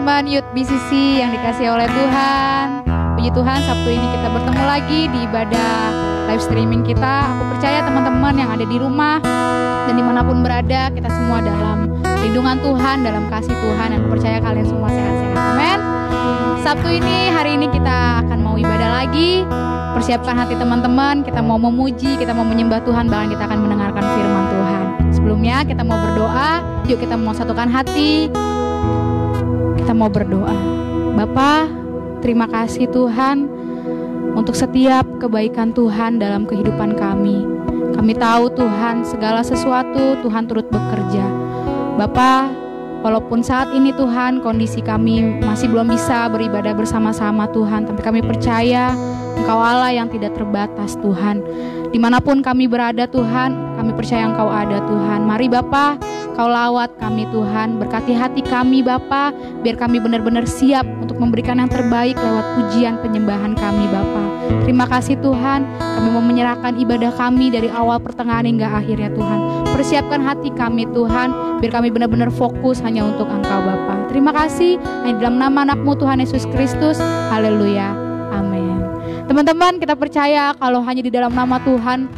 teman-teman Youth BCC yang dikasihi oleh Tuhan. Puji Tuhan, Sabtu ini kita bertemu lagi di ibadah live streaming kita. Aku percaya teman-teman yang ada di rumah dan dimanapun berada, kita semua dalam lindungan Tuhan, dalam kasih Tuhan, dan aku percaya kalian semua sehat-sehat. Amin. Sabtu ini, hari ini kita akan mau ibadah lagi. Persiapkan hati teman-teman, kita mau memuji, kita mau menyembah Tuhan, bahkan kita akan mendengarkan firman Tuhan. Sebelumnya kita mau berdoa, yuk kita mau satukan hati, kita mau berdoa. Bapa, terima kasih Tuhan untuk setiap kebaikan Tuhan dalam kehidupan kami. Kami tahu Tuhan segala sesuatu Tuhan turut bekerja. Bapa, walaupun saat ini Tuhan kondisi kami masih belum bisa beribadah bersama-sama Tuhan, tapi kami percaya Engkau Allah yang tidak terbatas Tuhan. Dimanapun kami berada Tuhan, kami percaya Engkau ada Tuhan. Mari Bapa, Kau lawat kami Tuhan, berkati hati kami Bapa, biar kami benar-benar siap untuk memberikan yang terbaik lewat pujian penyembahan kami Bapa. Terima kasih Tuhan, kami mau menyerahkan ibadah kami dari awal pertengahan hingga akhir ya Tuhan. Persiapkan hati kami Tuhan, biar kami benar-benar fokus hanya untuk Engkau Bapa. Terima kasih, hanya dalam nama anak-Mu Tuhan Yesus Kristus. Haleluya, amin. Teman-teman, kita percaya kalau hanya di dalam nama Tuhan,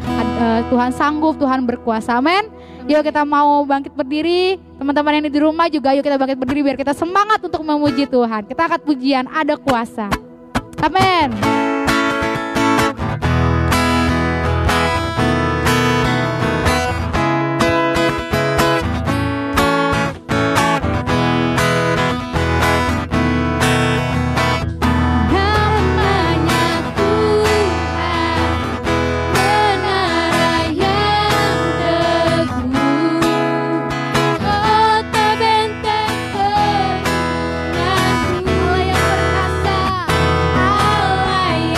Tuhan sanggup, Tuhan berkuasa, amin. Yuk kita mau bangkit berdiri. Teman-teman yang di rumah juga yuk kita bangkit berdiri biar kita semangat untuk memuji Tuhan. Kita angkat pujian, ada kuasa. Amin. Allah yang perkasa, Allah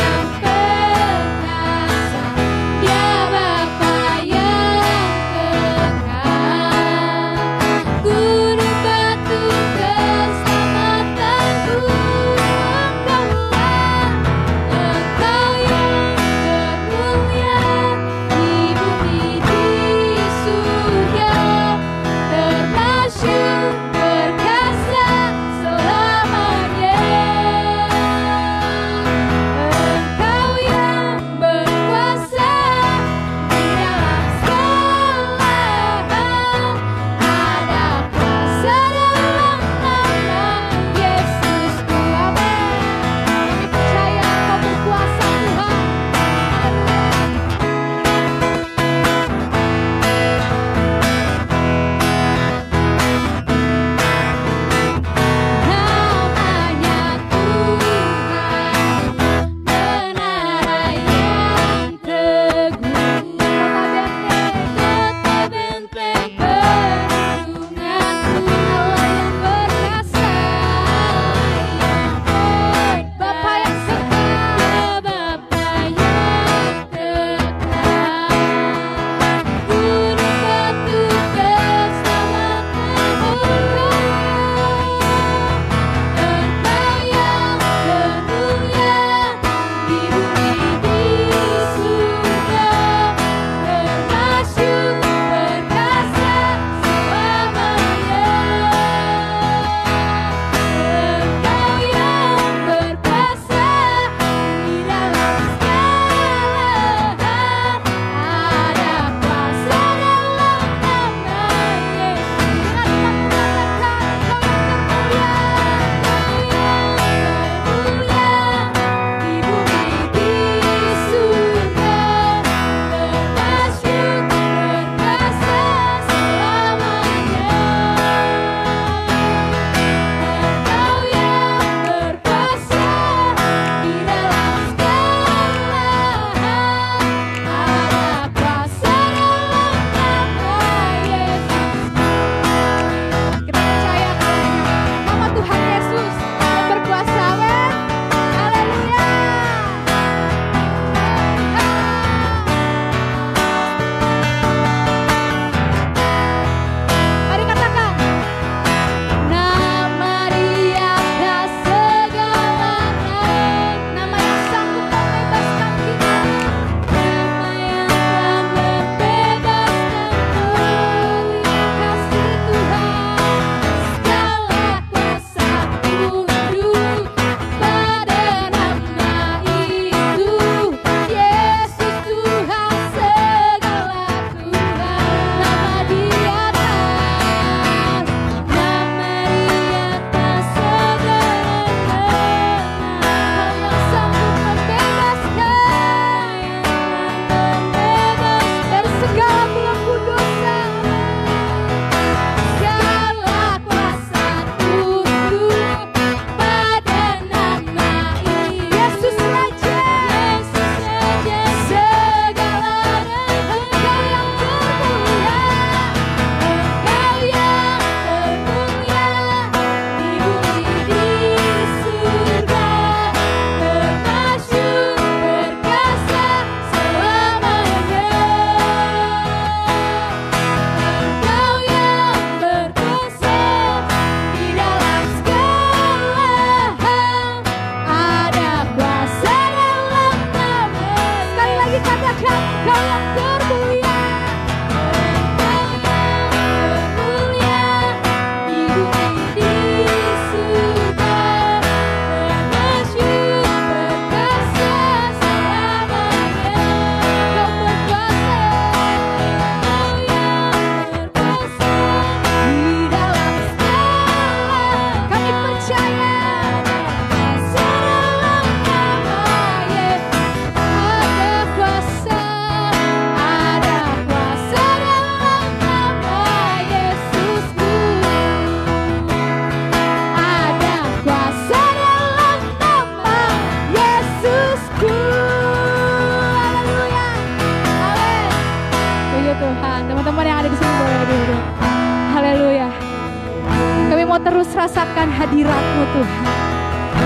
merasakan hadirat-Mu Tuhan.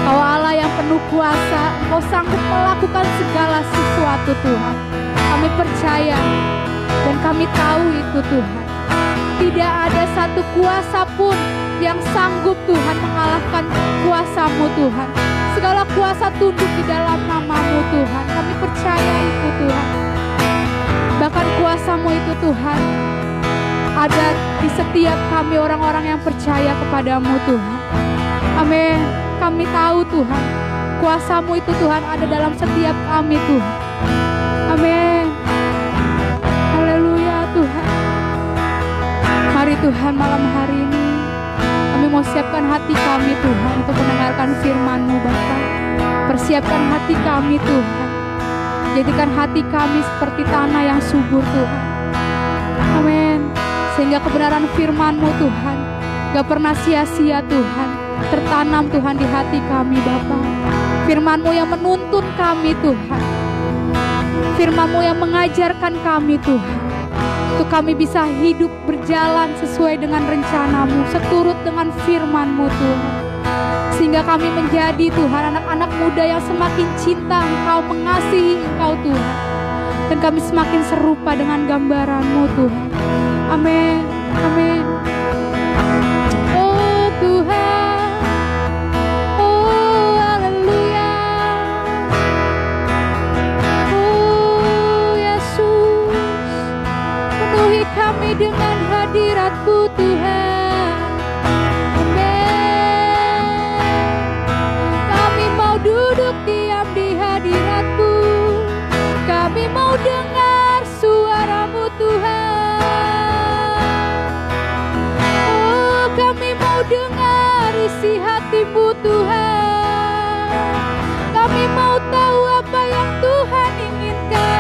Kau Allah yang penuh kuasa, Engkau sanggup melakukan segala sesuatu Tuhan. Kami percaya dan kami tahu itu Tuhan. Tidak ada satu kuasa pun yang sanggup Tuhan mengalahkan kuasa-Mu Tuhan. Segala kuasa tunduk di dalam nama-Mu Tuhan. Kami percaya itu Tuhan. Bahkan kuasa-Mu itu Tuhan ada di setiap kami orang-orang yang percaya kepada-Mu Tuhan. Amin. Kami tahu Tuhan, kuasa-Mu itu Tuhan ada dalam setiap kami Tuhan. Amin. Haleluya Tuhan. Mari Tuhan malam hari ini kami mau siapkan hati kami Tuhan untuk mendengarkan firman-Mu Bapa. Persiapkan hati kami Tuhan. Jadikan hati kami seperti tanah yang subur Tuhan. Amin. Sehingga kebenaran firman-Mu Tuhan gak pernah sia-sia Tuhan, tertanam Tuhan di hati kami Bapa. Firman-Mu yang menuntun kami Tuhan, firman-Mu yang mengajarkan kami Tuhan, untuk kami bisa hidup berjalan sesuai dengan rencana-Mu, seturut dengan firman-Mu Tuhan. Sehingga kami menjadi Tuhan anak-anak muda yang semakin cinta Engkau, mengasihi Engkau Tuhan. Dan kami semakin serupa dengan gambaran-Mu Tuhan. Amin. Amin. Oh Tuhan. Oh haleluya. Oh Yesus. Penuhi kami dengan hadirat-Mu Tuhan. Amin. Kami mau duduk diam di hadirat-Mu. Kami mau dengar suara-Mu Tuhan. Kami mau dengar isi hati-Mu Tuhan. Kami mau tahu apa yang Tuhan inginkan.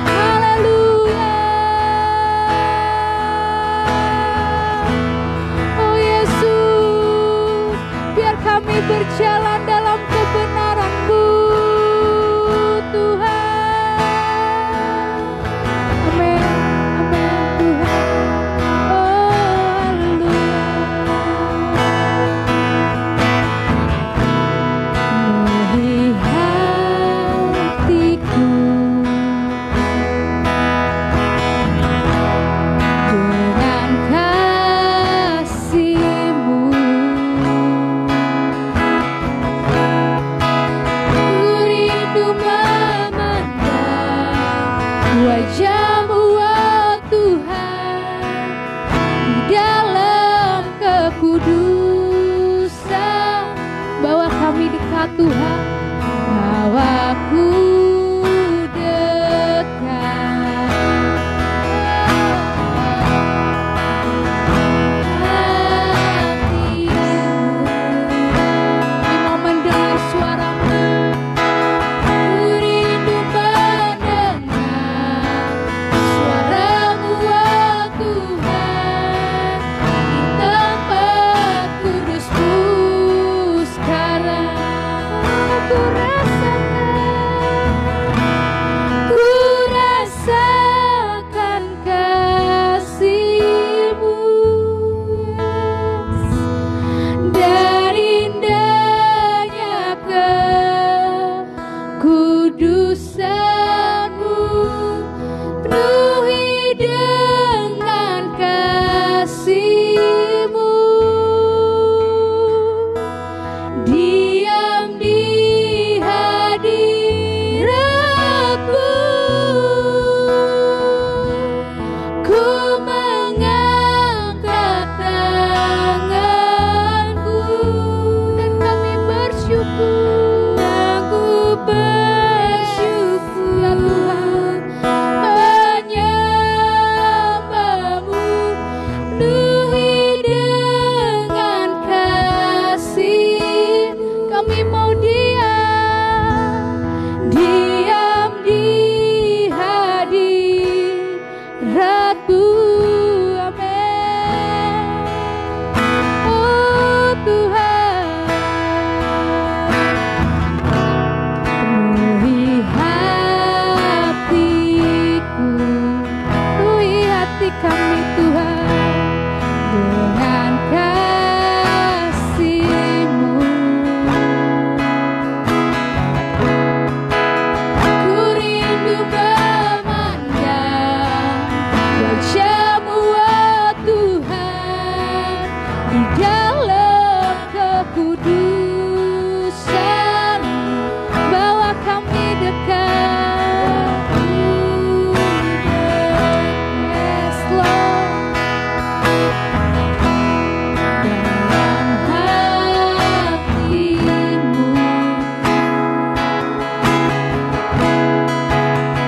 Haleluya. Oh Yesus, biar kami berjalan dalam kebenaran-Mu Tuhan. di dalam kekudusan, bawa kami dekat. Yes, Lord. Dalam hatimu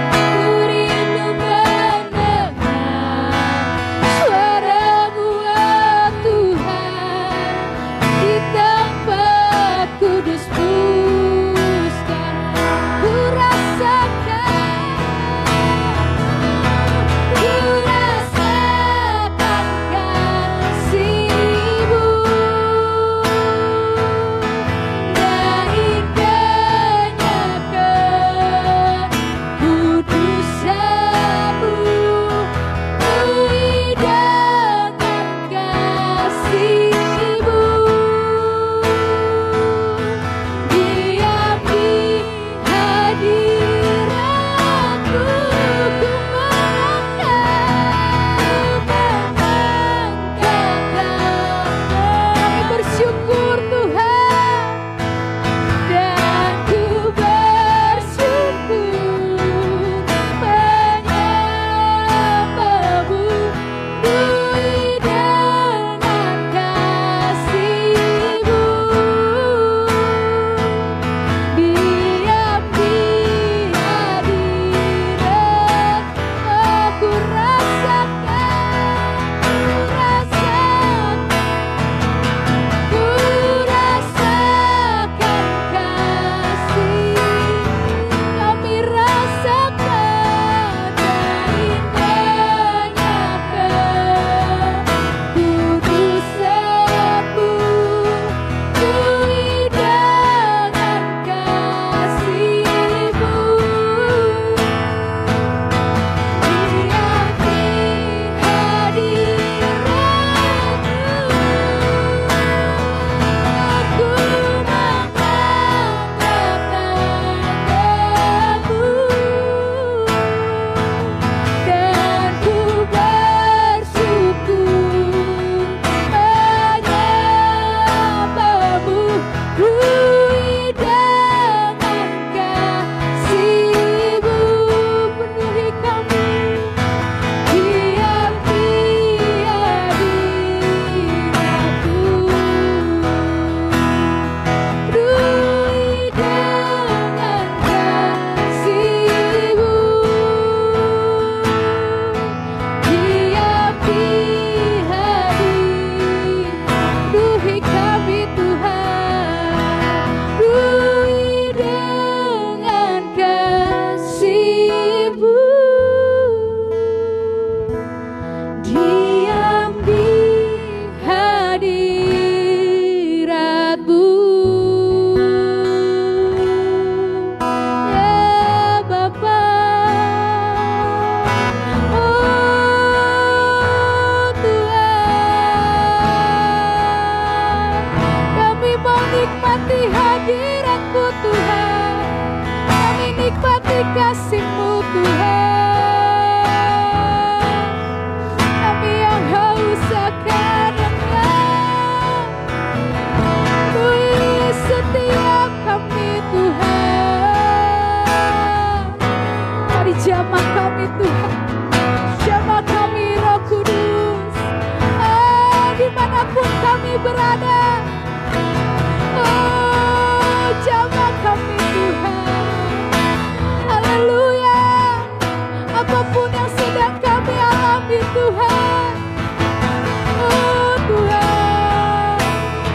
ku rindu mendengar suara-Mu, oh Tuhan, di tempat kudus-Mu sekarang. Ku rasakan kasih-Mu dan indahnya kekudusan-Mu. Ku idamkan kasih-Mu, diam di hadirat-Mu, ku kami bersyukur Tuhan, dan ku bersyukur menyapa-Mu, ku dengan kasih-Mu, diam di hadirat. Oh, ku rasakan kasih. Kami rasakan indahnya kekudusan-Mu. Ku idamkan kasih-Mu, diam di hadirat-Mu, ku dan ku bersyukur menyapamu, ku idamkan kasih-Mu. Penuhi kami, diam di hadirat-Mu, penuhi dengan kasih-Mu, diam di hadirat. Penuhi kami Tuhan, penuhi dengan kasih-Mu, diam di hadirat-Mu. Ya Bapa, oh Tuhan, kami mau nikmati hadirat-Mu Tuhan, kami nikmati kasih-Mu Tuhan, kami yang haus akan Engkau. Penuhi setiap kami Tuhan, mari jamah kami Tuhan, jamah kami Roh Kudus, dimanapun kami berada. Oh, jamah kami Tuhan, haleluya. Apapun yang sedang kami alami Tuhan, oh Tuhan,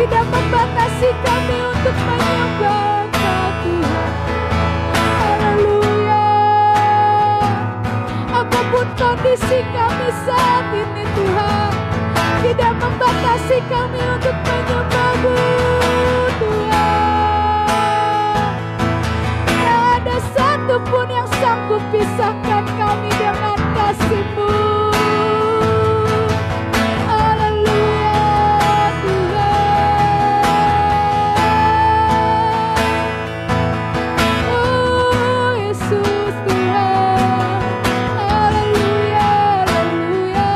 tidak membatasi kami untuk menyembah Engkau Tuhan, haleluya. Apapun kondisi kami saat ini Tuhan, tidak membatasi kami untuk menyembah-Mu Tuhan. Tak ada satupun yang sanggup pisahkan kami dengan kasih-Mu. Haleluya Tuhan, oh Yesus Tuhan, haleluya, haleluya.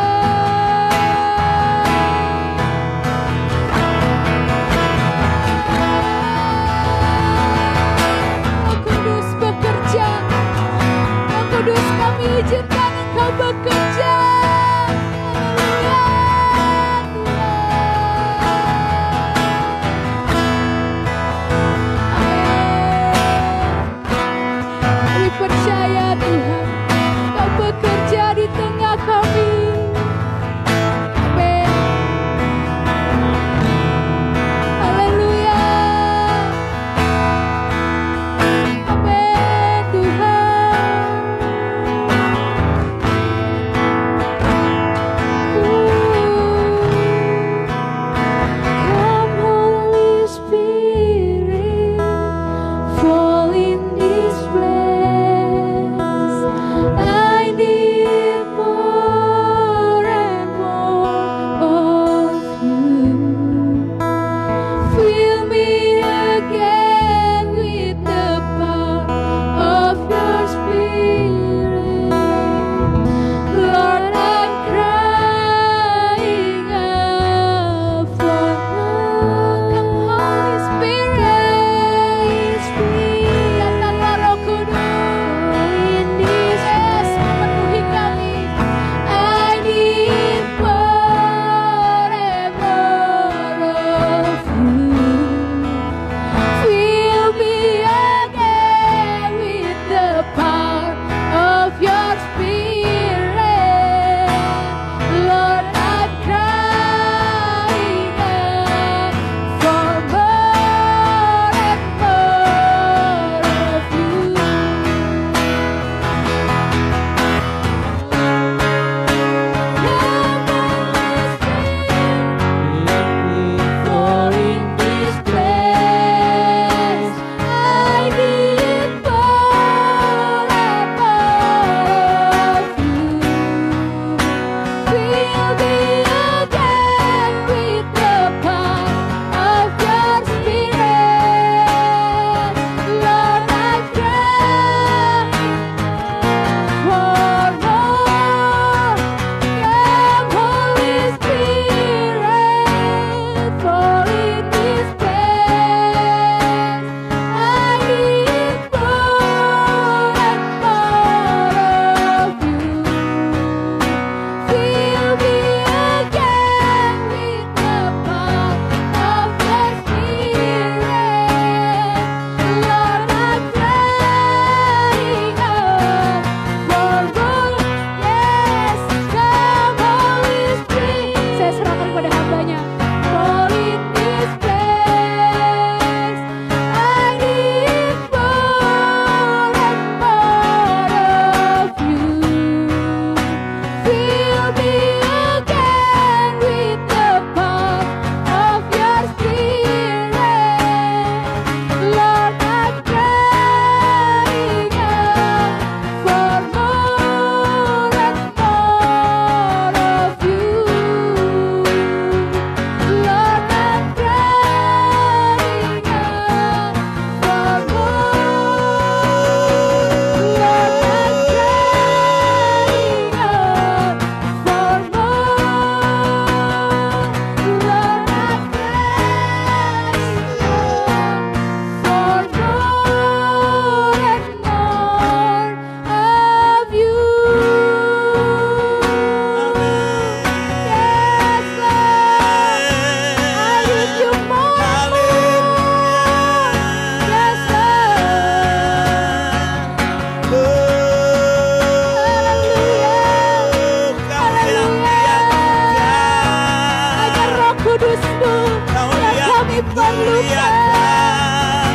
muliakan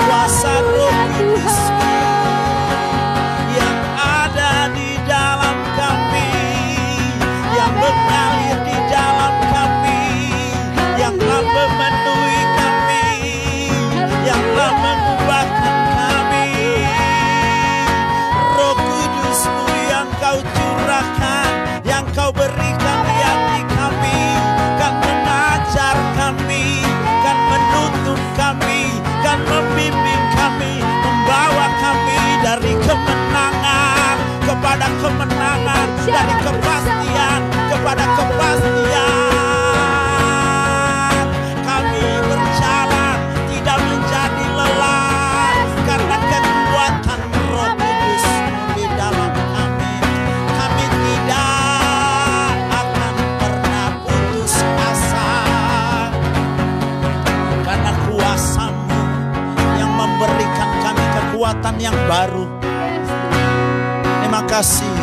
kuasa Roh Kudus yang ada di dalam kami, yang mengalir di dalam kami, yang telah memenuhi kami, yang telah mengubahkan kami. Roh Kudus-Mu yang Kau curahkan, yang Kau berikan di hati kami, kan mengajar kami, kan menuntun kami, kan membimbing kami, membawa kami dari kemenangan kepada kemenangan, dari kepastian kepada kepastian. Kami berjalan tidak menjadi lelah karena kekuatan Roh Kudus di dalam kami. Kami tidak akan pernah putus asa karena kuasa-Mu yang memberikan kami kekuatan yang baru. Terima kasih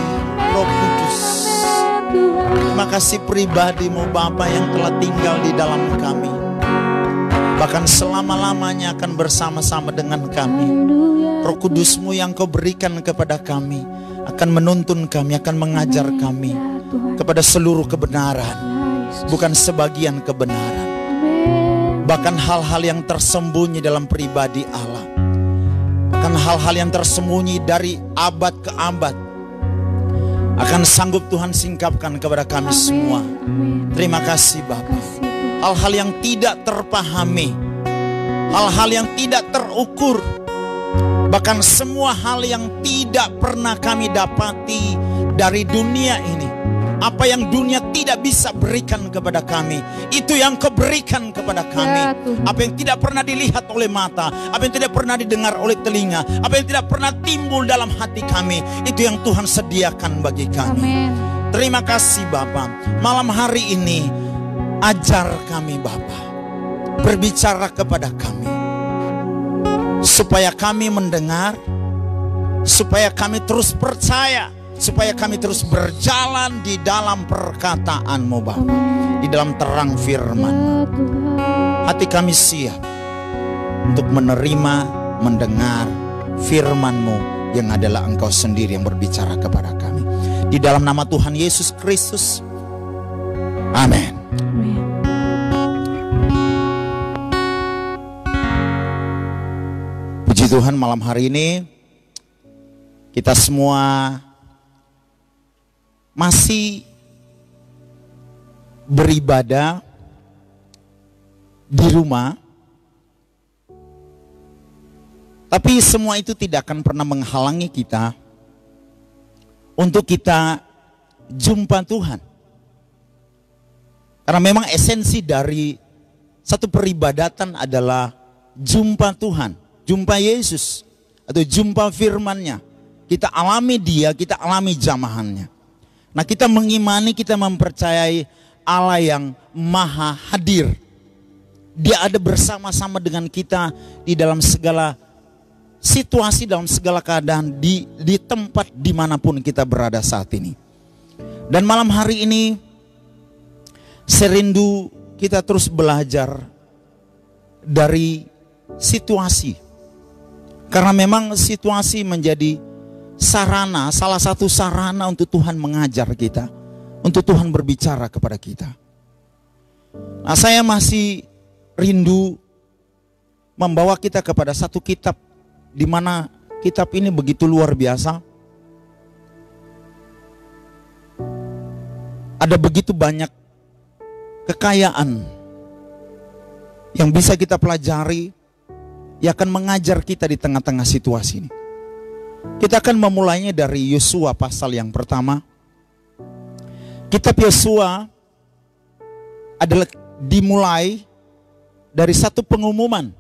Roh Kudus. Terima kasih pribadi-Mu Bapa yang telah tinggal di dalam kami, bahkan selama-lamanya akan bersama-sama dengan kami. Roh Kudus-Mu yang Kau berikan kepada kami akan menuntun kami, akan mengajar kami kepada seluruh kebenaran, bukan sebagian kebenaran. Bahkan hal-hal yang tersembunyi dalam pribadi Allah, bahkan hal-hal yang tersembunyi dari abad ke abad, akan sanggup Tuhan singkapkan kepada kami semua. Terima kasih Bapa. Hal-hal yang tidak terpahami, hal-hal yang tidak terukur, bahkan semua hal yang tidak pernah kami dapati dari dunia ini, apa yang dunia tidak bisa berikan kepada kami, itu yang Kau berikan kepada kami. Apa yang tidak pernah dilihat oleh mata, apa yang tidak pernah didengar oleh telinga, apa yang tidak pernah timbul dalam hati kami, itu yang Tuhan sediakan bagi kami. Terima kasih Bapa. Malam hari ini ajar kami Bapa, berbicara kepada kami, supaya kami mendengar, supaya kami terus percaya, supaya kami terus berjalan di dalam perkataan-Mu Bapa, di dalam terang firman. Hati kami siap untuk menerima, mendengar firman-Mu yang adalah Engkau sendiri yang berbicara kepada kami. Di dalam nama Tuhan Yesus Kristus, amin. Puji Tuhan, malam hari ini kita semua masih beribadah di rumah, tapi semua itu tidak akan pernah menghalangi kita untuk kita jumpa Tuhan. Karena memang esensi dari satu peribadatan adalah jumpa Tuhan, jumpa Yesus, atau jumpa firman-Nya. Kita alami Dia, kita alami jamahannya. Nah, kita mengimani, kita mempercayai Allah yang maha hadir. Dia ada bersama-sama dengan kita di dalam segala situasi, dalam segala keadaan, di tempat dimanapun kita berada saat ini. Dan malam hari ini saya rindu kita terus belajar dari situasi. Karena memang situasi menjadi sarana, salah satu sarana untuk Tuhan mengajar kita, untuk Tuhan berbicara kepada kita. Nah, saya masih rindu membawa kita kepada satu kitab, di mana kitab ini begitu luar biasa. Ada begitu banyak kekayaan yang bisa kita pelajari, yang akan mengajar kita di tengah-tengah situasi ini. Kita akan memulainya dari Yosua pasal yang pertama. Kitab Yosua adalah dimulai dari satu pengumuman.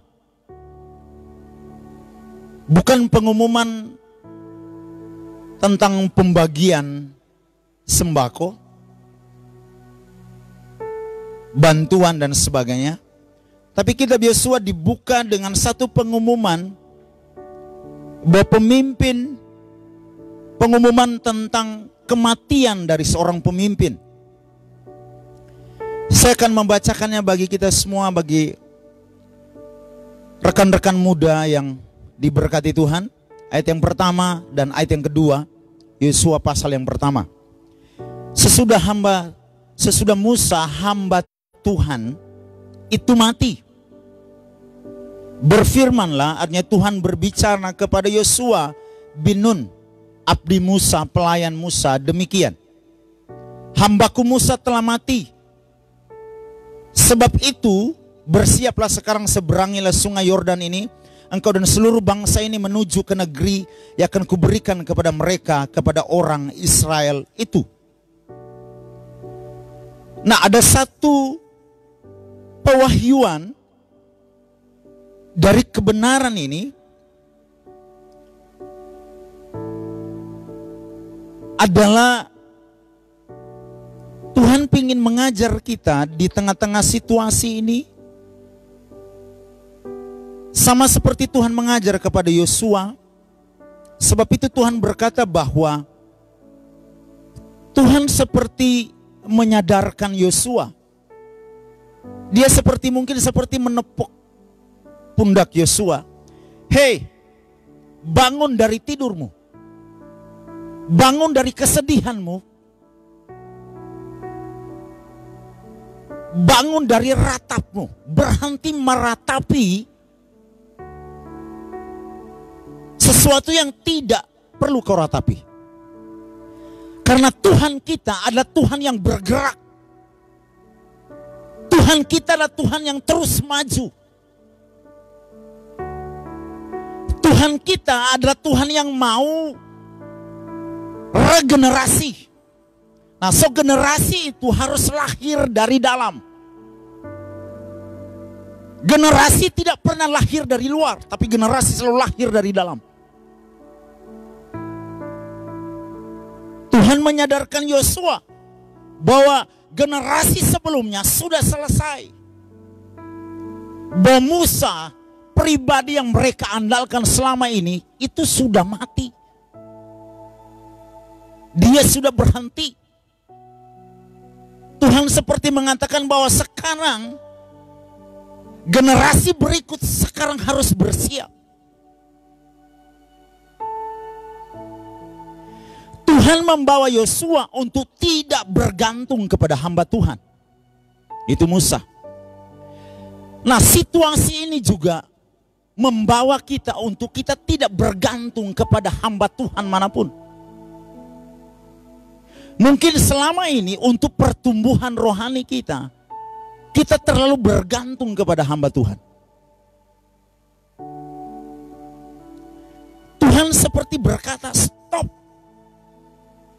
Bukan pengumuman tentang pembagian sembako, bantuan dan sebagainya. Tapi kitab Yosua dibuka dengan satu pengumuman bahwa pengumuman tentang kematian dari seorang pemimpin. Saya akan membacakannya bagi kita semua, bagi Rekan-rekan muda yang diberkati Tuhan, ayat yang pertama dan ayat yang kedua, Yosua pasal yang pertama. Sesudah Musa hamba Tuhan itu mati, berfirmanlah, artinya Tuhan berbicara kepada Yosua bin Nun, abdi Musa, pelayan Musa, demikian, hambaku Musa telah mati. Sebab itu bersiaplah sekarang, seberangilah sungai Yordan ini, engkau dan seluruh bangsa ini menuju ke negeri yang akan kuberikan kepada mereka, kepada orang Israel itu. Nah, ada satu pewahyuan dari kebenaran ini adalah Tuhan ingin mengajar kita di tengah-tengah situasi ini. Sama seperti Tuhan mengajar kepada Yosua. Sebab itu Tuhan berkata bahwa Tuhan seperti menyadarkan Yosua. Dia mungkin seperti menepuk pundak Yosua. Hei, bangun dari tidurmu. Bangun dari kesedihanmu. Bangun dari ratapmu. Berhenti meratapi sesuatu yang tidak perlu kau ratapi. Karena Tuhan kita adalah Tuhan yang bergerak. Tuhan kita adalah Tuhan yang terus maju. Tuhan kita adalah Tuhan yang mau regenerasi. Nah, generasi itu harus lahir dari dalam. Generasi tidak pernah lahir dari luar, tapi generasi selalu lahir dari dalam. Tuhan menyadarkan Yosua bahwa generasi sebelumnya sudah selesai. Bahwa Musa, pribadi yang mereka andalkan selama ini, itu sudah mati. Dia sudah berhenti. Tuhan seperti mengatakan bahwa sekarang generasi berikut sekarang harus bersiap. Tuhan membawa Yosua untuk tidak bergantung kepada hamba Tuhan. Itu Musa. Nah, situasi ini juga membawa kita untuk kita tidak bergantung kepada hamba Tuhan manapun. Mungkin selama ini untuk pertumbuhan rohani kita terlalu bergantung kepada hamba Tuhan. Tuhan seperti berkata, stop.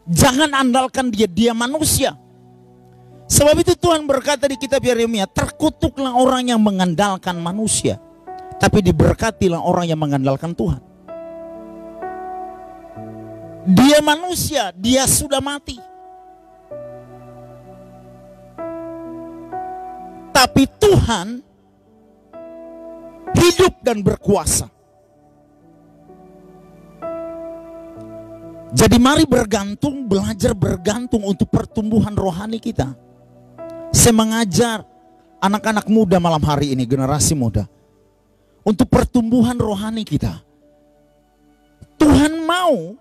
Jangan andalkan dia manusia. Sebab itu Tuhan berkata di kitab Yeremia, terkutuklah orang yang mengandalkan manusia, tapi diberkatilah orang yang mengandalkan Tuhan. Dia manusia, dia sudah mati. Tapi Tuhan hidup dan berkuasa. Jadi mari bergantung, belajar bergantung untuk pertumbuhan rohani kita. Saya mengajar anak-anak muda malam hari ini, generasi muda, untuk pertumbuhan rohani kita. Tuhan mau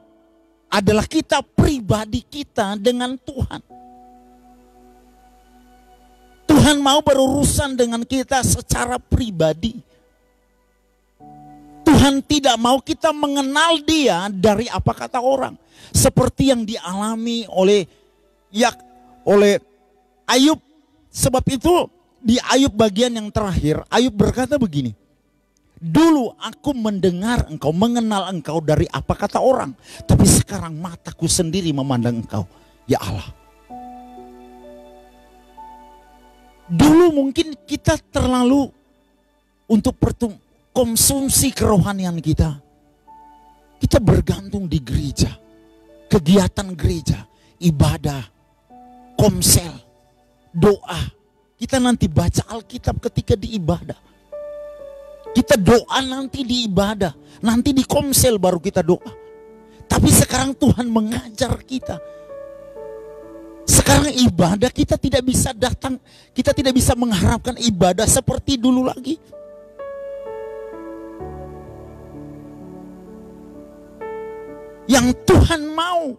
adalah kita pribadi kita dengan Tuhan. Tuhan mau berurusan dengan kita secara pribadi. Tuhan tidak mau kita mengenal dia dari apa kata orang. Seperti yang dialami oleh Ayub. Sebab itu di Ayub bagian yang terakhir, Ayub berkata begini. Dulu aku mendengar engkau, mengenal engkau dari apa kata orang. Tapi sekarang mataku sendiri memandang engkau. Ya Allah. Dulu mungkin kita terlalu untuk konsumsi kerohanian kita. Kita bergantung di gereja, kegiatan gereja, ibadah, komsel, doa. Kita nanti baca Alkitab ketika di ibadah. Kita doa nanti di ibadah, nanti di komsel baru kita doa. Tapi sekarang Tuhan mengajar kita. Sekarang ibadah kita tidak bisa datang, kita tidak bisa mengharapkan ibadah seperti dulu lagi. Yang Tuhan mau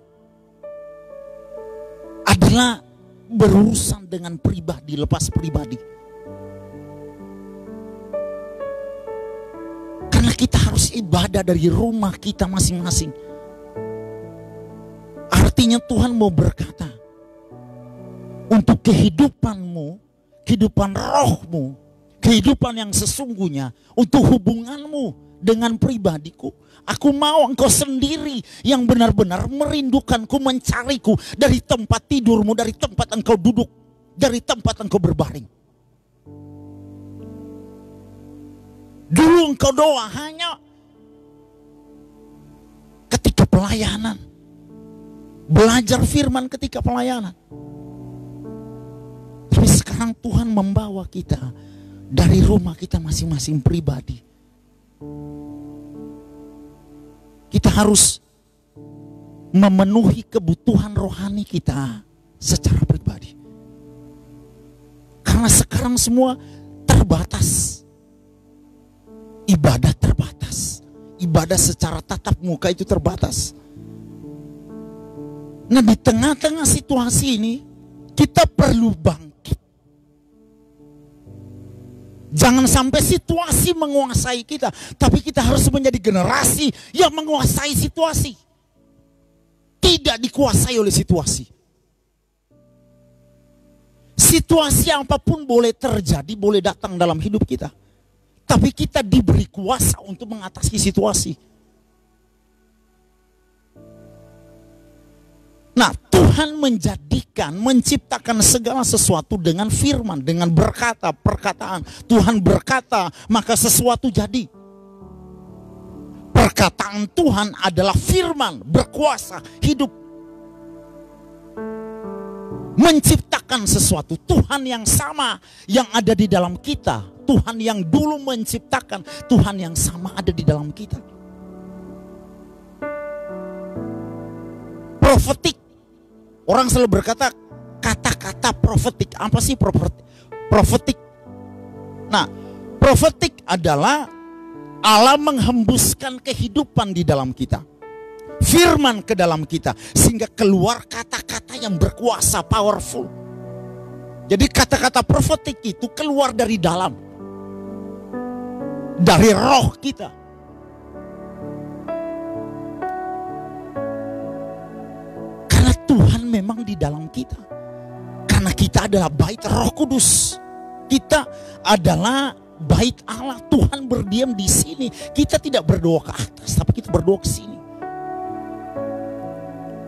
adalah berurusan dengan pribadi, lepas pribadi. Karena kita harus ibadah dari rumah kita masing-masing. Artinya Tuhan mau berkata, untuk kehidupanmu, kehidupan rohmu, kehidupan yang sesungguhnya, untuk hubunganmu dengan pribadiku, aku mau engkau sendiri yang benar-benar merindukanku, mencariku dari tempat tidurmu, dari tempat engkau duduk, dari tempat engkau berbaring. Dulu engkau doa hanya ketika pelayanan, belajar firman ketika pelayanan. Tapi sekarang Tuhan membawa kita dari rumah kita masing-masing pribadi. Kita harus memenuhi kebutuhan rohani kita secara pribadi. Karena sekarang semua terbatas. Ibadah terbatas. Ibadah secara tatap muka itu terbatas. Nah, di tengah-tengah situasi ini kita perlu bangkit. Jangan sampai situasi menguasai kita, tapi kita harus menjadi generasi yang menguasai situasi. Tidak dikuasai oleh situasi. Situasi apapun boleh terjadi, boleh datang dalam hidup kita. Tapi kita diberi kuasa untuk mengatasi situasi. Nah, Tuhan menciptakan segala sesuatu dengan firman, dengan perkataan. Tuhan berkata, maka sesuatu jadi. Perkataan Tuhan adalah firman, berkuasa, hidup. Menciptakan sesuatu. Tuhan yang sama yang ada di dalam kita. Tuhan yang dulu menciptakan, Tuhan yang sama ada di dalam kita. Profetik. Orang selalu berkata kata-kata profetik. Apa sih profetik? Nah, profetik adalah Allah menghembuskan kehidupan di dalam kita. Firman ke dalam kita. Sehingga keluar kata-kata yang berkuasa, powerful. Jadi kata-kata profetik itu keluar dari dalam. Dari roh kita. Karena Tuhan memang di dalam kita. Karena kita adalah bait Roh Kudus. Kita adalah bait Allah. Tuhan berdiam di sini. Kita tidak berdoa ke atas, tapi kita berdoa ke sini.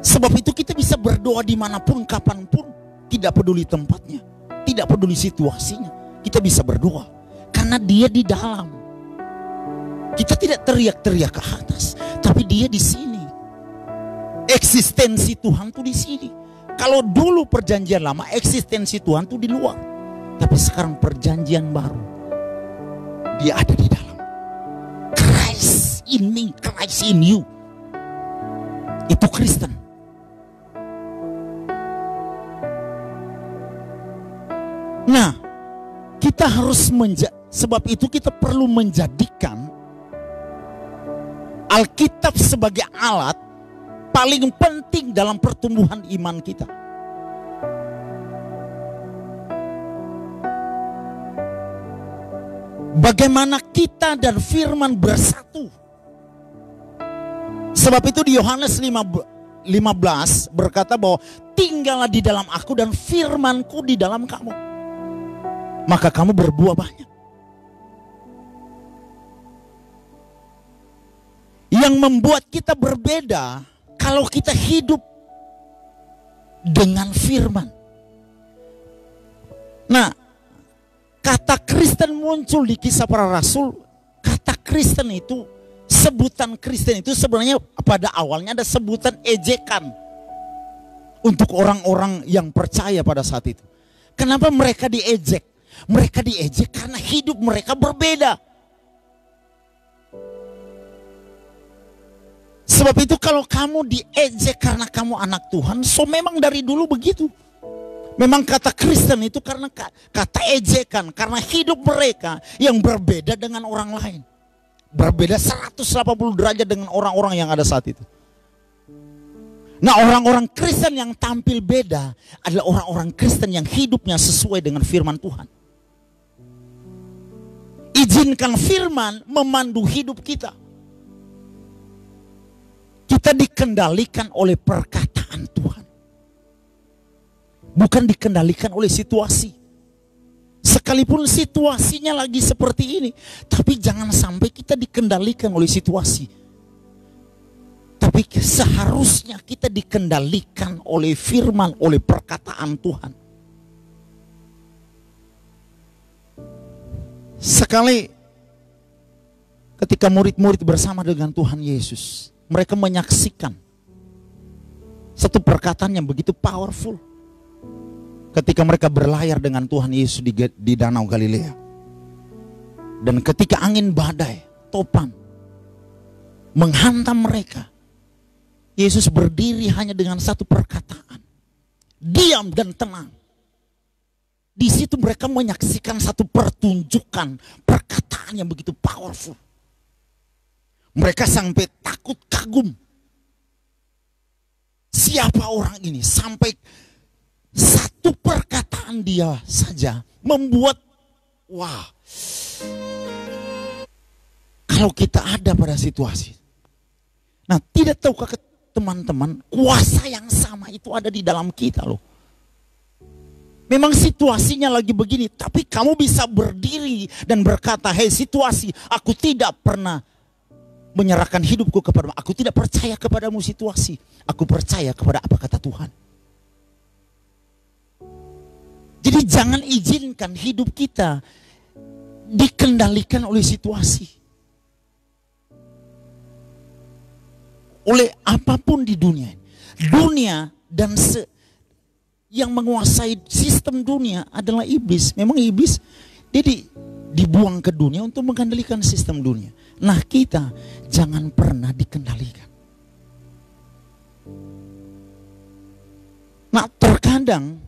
Sebab itu kita bisa berdoa dimanapun, kapanpun. Tidak peduli tempatnya, tidak peduli situasinya. Kita bisa berdoa. Karena Dia di dalam. Kita tidak teriak-teriak ke atas, tapi Dia di sini. Eksistensi Tuhan tuh di sini. Kalau dulu perjanjian lama, eksistensi Tuhan tuh di luar. Tapi sekarang perjanjian baru, Dia ada di dalam. Christ in me, Christ in you. Itu Kristen. Nah, kita harus sebab itu kita perlu menjadikan Alkitab sebagai alat paling penting dalam pertumbuhan iman kita. Bagaimana kita dan firman bersatu. Sebab itu di Yohanes 15 berkata bahwa tinggallah di dalam aku dan firmanku di dalam kamu. Maka kamu berbuah banyak. Yang membuat kita berbeda kalau kita hidup dengan firman. Nah, kata Kristen muncul di Kisah Para Rasul. Kata Kristen itu, sebutan Kristen itu sebenarnya pada awalnya ada sebutan ejekan untuk orang-orang yang percaya pada saat itu. Kenapa mereka diejek? Mereka diejek karena hidup mereka berbeda. Sebab itu kalau kamu diejek karena kamu anak Tuhan, so memang dari dulu begitu. Memang kata Kristen itu karena kata ejekan, karena hidup mereka yang berbeda dengan orang lain. Berbeda 180 derajat dengan orang-orang yang ada saat itu. Nah, orang-orang Kristen yang tampil beda adalah orang-orang Kristen yang hidupnya sesuai dengan firman Tuhan. Izinkan firman memandu hidup kita. Kita dikendalikan oleh perkataan Tuhan. Bukan dikendalikan oleh situasi. Sekalipun situasinya lagi seperti ini, tapi jangan sampai kita dikendalikan oleh situasi. Tapi seharusnya kita dikendalikan oleh firman, oleh perkataan Tuhan. Sekali ketika murid-murid bersama dengan Tuhan Yesus, mereka menyaksikan satu perkataan yang begitu powerful. Ketika mereka berlayar dengan Tuhan Yesus di Danau Galilea. Dan ketika angin badai, topan, menghantam mereka, Yesus berdiri hanya dengan satu perkataan. Diam dan tenang. Di situ mereka menyaksikan satu pertunjukan, perkataan yang begitu powerful. Mereka sampai takut kagum. Siapa orang ini? Sampai satu perkataan dia saja membuat, wah, kalau kita ada pada situasi. Nah, tidak tahukah teman-teman, kuasa yang sama itu ada di dalam kita loh. Memang situasinya lagi begini, tapi kamu bisa berdiri dan berkata, hei situasi, aku tidak pernah menyerahkan hidupku kepadamu. Aku tidak percaya kepadamu situasi. Aku percaya kepada apa kata Tuhan. Jadi jangan izinkan hidup kita dikendalikan oleh situasi. Oleh apapun di dunia. Dunia dan yang menguasai sistem dunia adalah iblis. Memang iblis jadi dibuang ke dunia untuk mengendalikan sistem dunia. Nah, kita jangan pernah dikendalikan. Nah, terkadang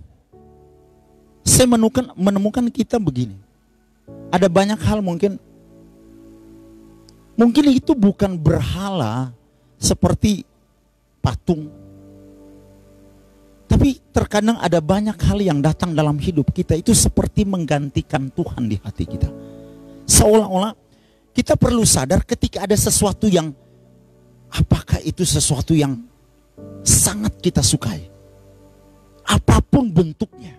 saya menemukan kita begini. Ada banyak hal mungkin itu bukan berhala seperti patung. Tapi terkadang ada banyak hal yang datang dalam hidup kita itu seperti menggantikan Tuhan di hati kita. Seolah-olah kita perlu sadar ketika ada sesuatu yang, apakah itu sesuatu yang sangat kita sukai. Apapun bentuknya.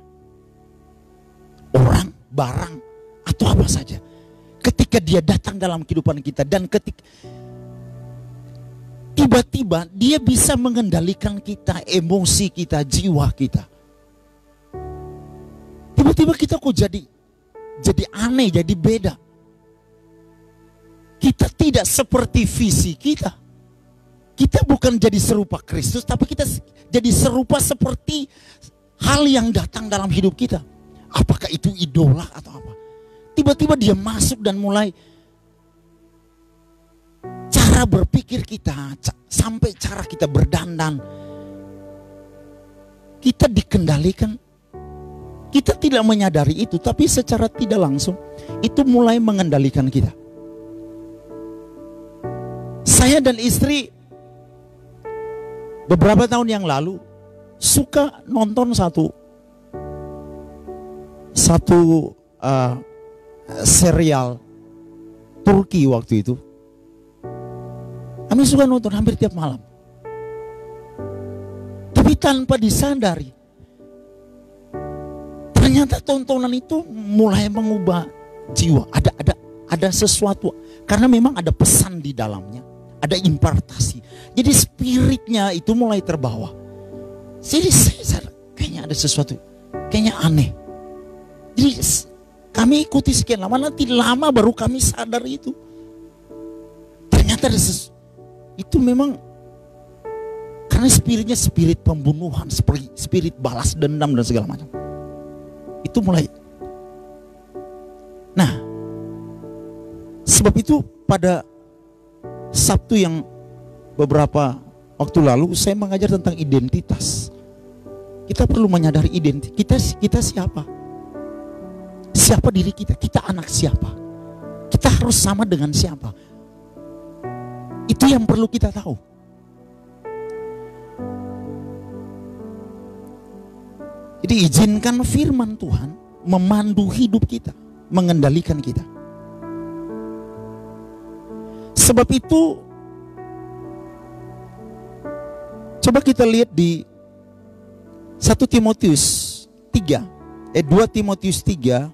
Orang, barang, atau apa saja. Ketika dia datang dalam kehidupan kita dan ketika tiba-tiba dia bisa mengendalikan kita, emosi kita, jiwa kita. Tiba-tiba kita kok jadi aneh, jadi beda. Kita tidak seperti visi kita. Kita bukan jadi serupa Kristus, tapi kita jadi serupa seperti hal yang datang dalam hidup kita. Apakah itu idola atau apa? Tiba-tiba dia masuk dan mulai cara berpikir kita, sampai cara kita berdandan. Kita dikendalikan. Kita tidak menyadari itu, tapi secara tidak langsung itu mulai mengendalikan kita. Saya dan istri beberapa tahun yang lalu suka nonton satu serial Turki waktu itu. Kami suka nonton hampir tiap malam. Tapi tanpa disadari, ternyata tontonan itu mulai mengubah jiwa. Ada sesuatu, karena memang ada pesan di dalamnya, ada impartasi. Jadi spiritnya itu mulai terbawa. Jadi saya kayaknya ada sesuatu, kayaknya aneh. Jadi kami ikuti sekian lama, nanti lama baru kami sadar itu. Ternyata ada itu memang karena spiritnya spirit pembunuhan, spirit balas dendam dan segala macam. Itu mulai. Nah, sebab itu pada Sabtu yang beberapa waktu lalu saya mengajar tentang identitas. Kita perlu menyadari identitas kita siapa. Siapa diri kita? Kita anak siapa? Kita harus sama dengan siapa? Itu yang perlu kita tahu. Jadi izinkan firman Tuhan memandu hidup kita, mengendalikan kita. Sebab itu, coba kita lihat di 1 Timotius 3, 2 Timotius 3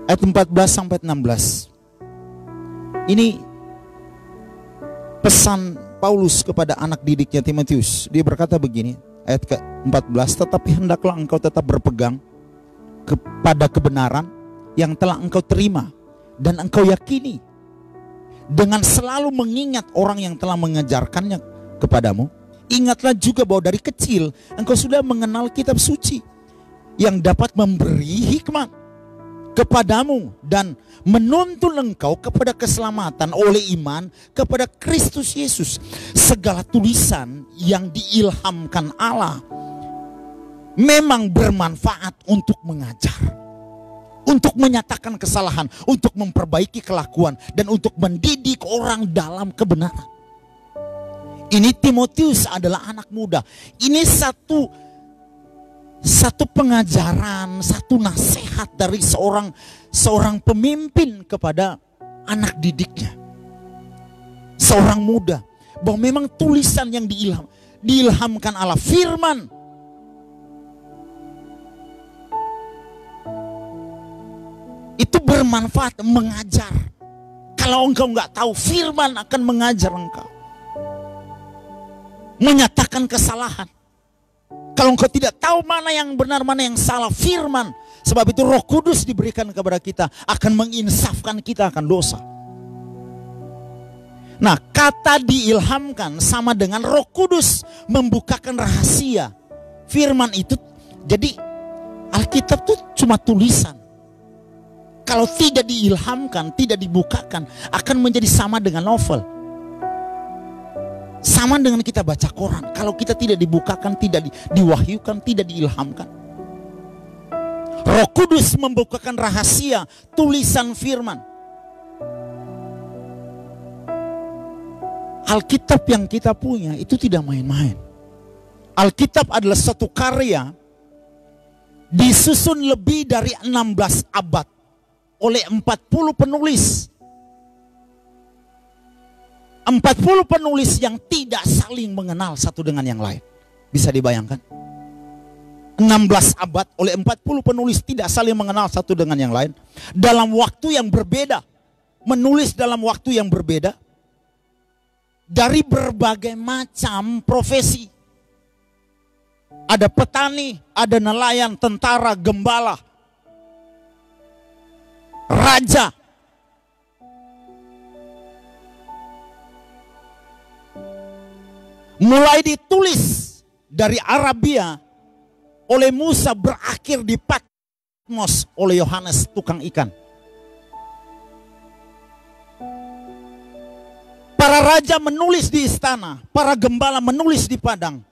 ayat 14 sampai 16. Ini pesan Paulus kepada anak didiknya Timotius. Dia berkata begini, ayat ke-14, tetapi hendaklah engkau tetap berpegang kepada kebenaran yang telah engkau terima dan engkau yakini, dengan selalu mengingat orang yang telah mengajarkannya kepadamu. Ingatlah juga bahwa dari kecil engkau sudah mengenal kitab suci yang dapat memberi hikmat kepadamu dan menuntun engkau kepada keselamatan oleh iman kepada Kristus Yesus. Segala tulisan yang diilhamkan Allah memang bermanfaat untuk mengajar, untuk menyatakan kesalahan, untuk memperbaiki kelakuan, dan untuk mendidik orang dalam kebenaran. Ini Timotius adalah anak muda. Ini satu pengajaran, satu nasihat dari seorang pemimpin kepada anak didiknya, seorang muda, bahwa memang tulisan yang diilhamkan Allah, firman, itu bermanfaat mengajar. Kalau engkau nggak tahu, firman akan mengajar engkau, menyatakan kesalahan. Kalau engkau tidak tahu mana yang benar, mana yang salah, firman. Sebab itu Roh Kudus diberikan kepada kita, akan menginsafkan kita akan dosa. Nah, kata diilhamkan sama dengan Roh Kudus membukakan rahasia. Firman itu, jadi Alkitab itu cuma tulisan. Kalau tidak diilhamkan, tidak dibukakan, akan menjadi sama dengan novel. Sama dengan kita baca Quran. Kalau kita tidak dibukakan, tidak diwahyukan, tidak diilhamkan. Roh Kudus membukakan rahasia tulisan firman. Alkitab yang kita punya itu tidak main-main. Alkitab adalah suatu karya disusun lebih dari 16 abad oleh 40 penulis. 40 penulis yang tidak saling mengenal satu dengan yang lain. Bisa dibayangkan? 16 abad oleh 40 penulis tidak saling mengenal satu dengan yang lain. Dalam waktu yang berbeda. Menulis dalam waktu yang berbeda. Dari berbagai macam profesi. Ada petani, ada nelayan, tentara, gembala, raja. Mulai ditulis dari Arabia oleh Musa, berakhir di Patmos oleh Yohanes tukang ikan. Para raja menulis di istana, para gembala menulis di padang,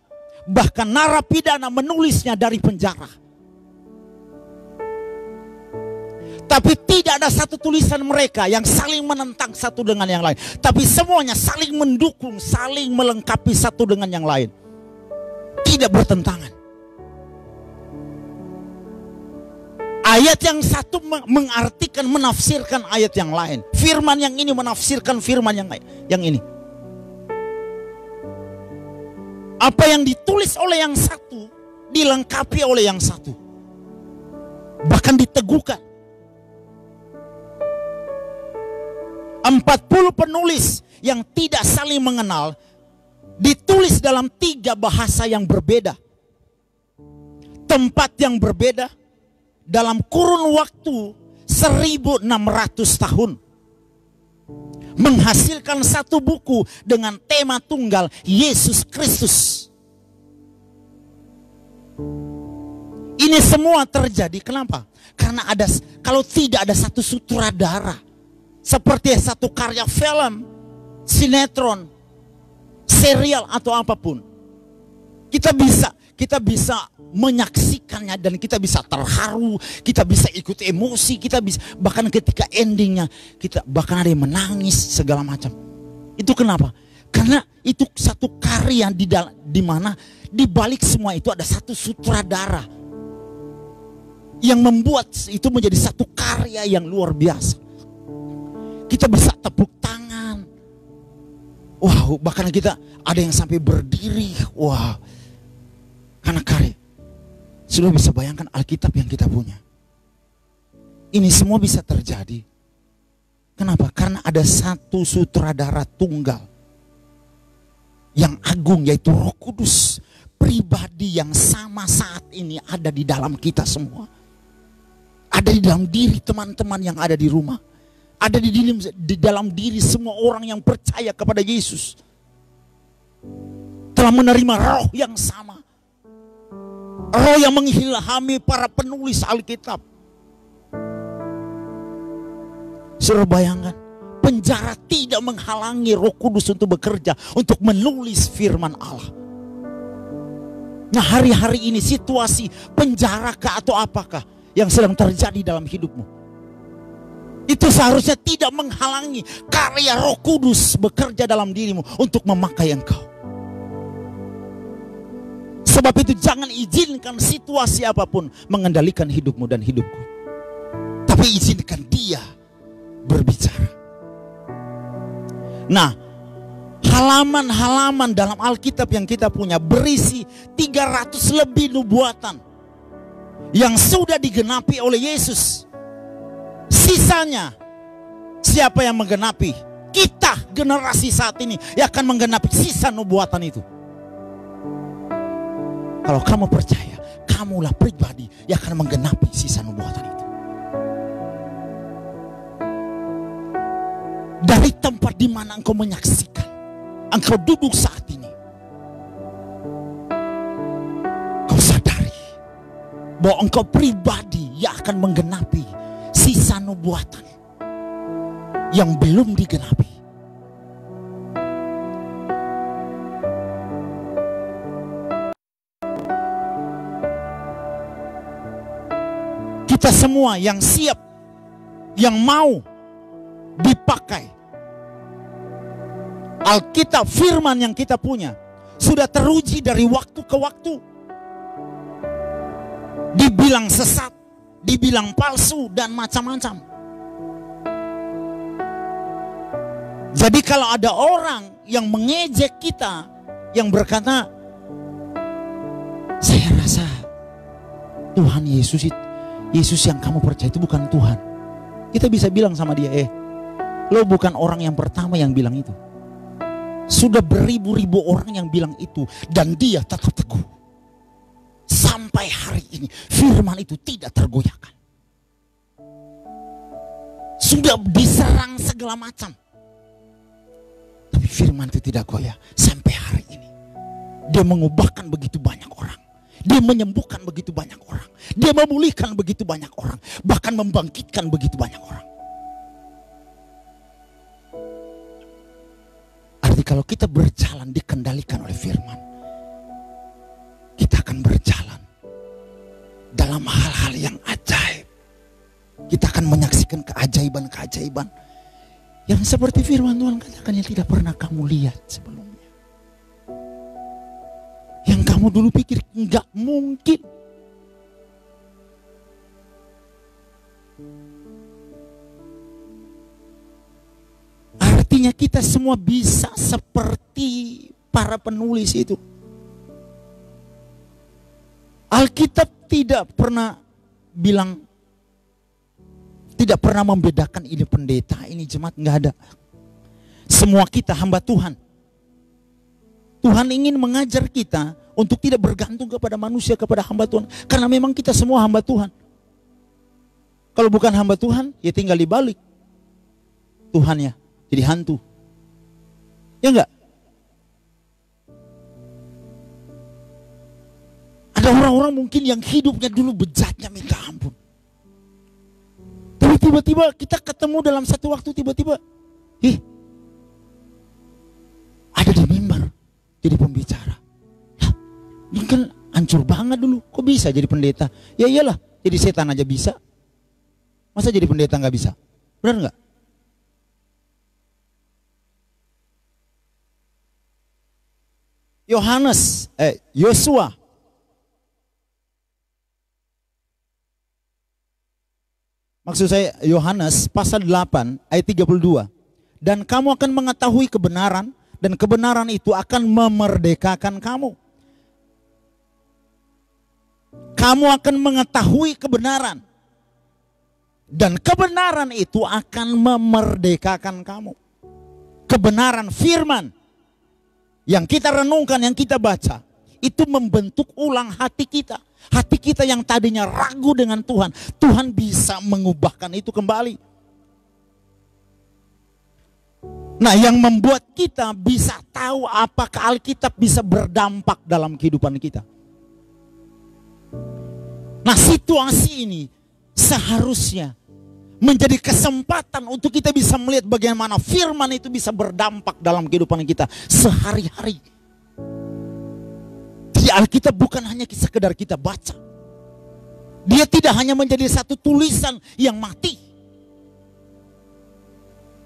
bahkan narapidana menulisnya dari penjara. Tapi tidak ada satu tulisan mereka yang saling menentang satu dengan yang lain. Tapi semuanya saling mendukung, saling melengkapi satu dengan yang lain. Tidak bertentangan. Ayat yang satu mengartikan, menafsirkan ayat yang lain. Firman yang ini menafsirkan firman yang ini. Apa yang ditulis oleh yang satu dilengkapi oleh yang satu. Bahkan diteguhkan. 40 penulis yang tidak saling mengenal ditulis dalam 3 bahasa yang berbeda, tempat yang berbeda, dalam kurun waktu 1600 tahun, menghasilkan satu buku dengan tema tunggal, Yesus Kristus. Ini semua terjadi kenapa? Karena kalau tidak ada satu sutradara, seperti satu karya film, sinetron, serial atau apapun, kita bisa menyaksikannya dan kita bisa terharu, kita bisa ikut emosi, kita bisa bahkan ketika endingnya kita bahkan ada yang menangis segala macam. Itu kenapa? Karena itu satu karya di mana di balik semua itu ada satu sutradara yang membuat itu menjadi satu karya yang luar biasa. Kita bisa tepuk tangan. Wow, bahkan kita ada yang sampai berdiri. Wow, karena karya. Sudah bisa bayangkan Alkitab yang kita punya. Ini semua bisa terjadi. Kenapa? Karena ada satu sutradara tunggal yang agung, yaitu Roh Kudus, pribadi yang sama saat ini ada di dalam kita semua. Ada di dalam diri teman-teman yang ada di rumah. Ada di dalam diri semua orang yang percaya kepada Yesus. Telah menerima roh yang sama. Roh yang mengilhami para penulis Alkitab. Saudara bayangkan, penjara tidak menghalangi Roh Kudus untuk bekerja, untuk menulis firman Allah. Nah, hari-hari ini situasi penjara kah atau apakah yang sedang terjadi dalam hidupmu, itu seharusnya tidak menghalangi karya Roh Kudus bekerja dalam dirimu untuk memakai engkau. Sebab itu jangan izinkan situasi apapun mengendalikan hidupmu dan hidupku. Tapi izinkan Dia berbicara. Nah, halaman-halaman dalam Alkitab yang kita punya berisi 300 lebih nubuatan yang sudah digenapi oleh Yesus. Sisanya siapa yang menggenapi? Kita, generasi saat ini, yang akan menggenapi sisa nubuatan itu. Kalau kamu percaya, kamulah pribadi yang akan menggenapi sisa nubuatan itu. Dari tempat di mana engkau menyaksikan, engkau duduk saat ini, kau sadari bahwa engkau pribadi yang akan menggenapi sisa nubuatan yang belum digenapi. Kita semua yang siap, yang mau dipakai Alkitab, firman yang kita punya sudah teruji dari waktu ke waktu. Dibilang sesat, dibilang palsu, dan macam-macam. Jadi kalau ada orang yang mengejek kita, yang berkata, saya rasa Tuhan Yesus yang kamu percaya itu bukan Tuhan. Kita bisa bilang sama dia, lo bukan orang yang pertama yang bilang itu. Sudah beribu-ribu orang yang bilang itu, dan dia tetap teguh. Sampai hari ini firman itu tidak tergoyahkan. Sudah diserang segala macam, tapi firman itu tidak goyah sampai hari ini. Dia mengubahkan begitu banyak orang. Dia menyembuhkan begitu banyak orang. Dia memulihkan begitu banyak orang. Bahkan membangkitkan begitu banyak orang. Arti kalau kita berjalan dikendalikan oleh firman, kita akan berjalan dalam hal-hal yang ajaib. Kita akan menyaksikan keajaiban-keajaiban yang seperti firman Tuhan katakan yang tidak pernah kamu lihat sebelumnya. Yang kamu dulu pikir enggak mungkin. Artinya kita semua bisa seperti para penulis itu. Alkitab tidak pernah bilang, tidak pernah membedakan ini pendeta, ini jemaat, enggak ada. Semua kita hamba Tuhan. Tuhan ingin mengajar kita untuk tidak bergantung kepada manusia, kepada hamba Tuhan. Karena memang kita semua hamba Tuhan. Kalau bukan hamba Tuhan, ya tinggal di balik Tuhan ya, jadi hantu. Ya enggak? Ada orang-orang mungkin yang hidupnya dulu bejatnya minta ampun. Tapi tiba-tiba kita ketemu dalam satu waktu, tiba-tiba ada di mimbar jadi pembicara. Lah, ini kan hancur banget dulu. Kok bisa jadi pendeta? Ya iyalah, jadi setan aja bisa. Masa jadi pendeta nggak bisa? Benar nggak? Yosua maksud saya Yohanes pasal 8 ayat 32. Dan kamu akan mengetahui kebenaran, dan kebenaran itu akan memerdekakan kamu. Kamu akan mengetahui kebenaran, dan kebenaran itu akan memerdekakan kamu. Kebenaran firman yang kita renungkan, yang kita baca, itu membentuk ulang hati kita. Hati kita yang tadinya ragu dengan Tuhan, Tuhan bisa mengubahkan itu kembali. Nah, yang membuat kita bisa tahu apakah Alkitab bisa berdampak dalam kehidupan kita. Nah, situasi ini seharusnya menjadi kesempatan untuk kita bisa melihat bagaimana firman itu bisa berdampak dalam kehidupan kita sehari-hari. Di Alkitab bukan hanya sekedar kita baca. Dia tidak hanya menjadi satu tulisan yang mati,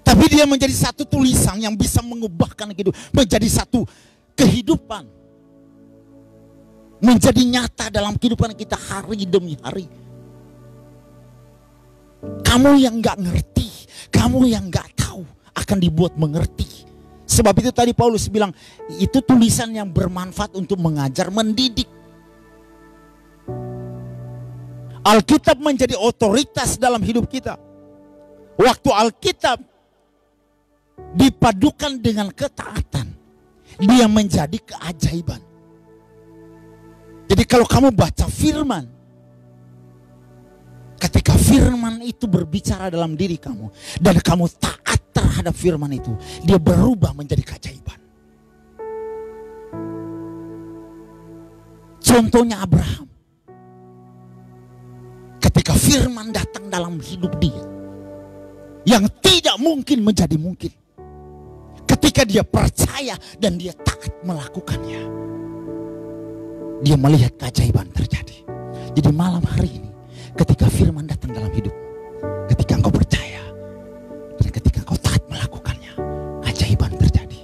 tapi dia menjadi satu tulisan yang bisa mengubahkan kehidupan, menjadi satu kehidupan, menjadi nyata dalam kehidupan kita hari demi hari. Kamu yang gak ngerti, kamu yang gak tahu akan dibuat mengerti. Sebab itu tadi Paulus bilang, itu tulisan yang bermanfaat untuk mengajar, mendidik. Alkitab menjadi otoritas dalam hidup kita. Waktu Alkitab dipadukan dengan ketaatan, dia menjadi keajaiban. Jadi kalau kamu baca firman, ketika firman itu berbicara dalam diri kamu, dan kamu taat terhadap firman itu, dia berubah menjadi keajaiban. Contohnya Abraham. Ketika firman datang dalam hidup dia, yang tidak mungkin menjadi mungkin. Ketika dia percaya dan dia taat melakukannya, dia melihat keajaiban terjadi. Jadi malam hari ini, ketika firman datang dalam hidup, ketika engkau percaya dan ketika engkau taat melakukannya, keajaiban terjadi.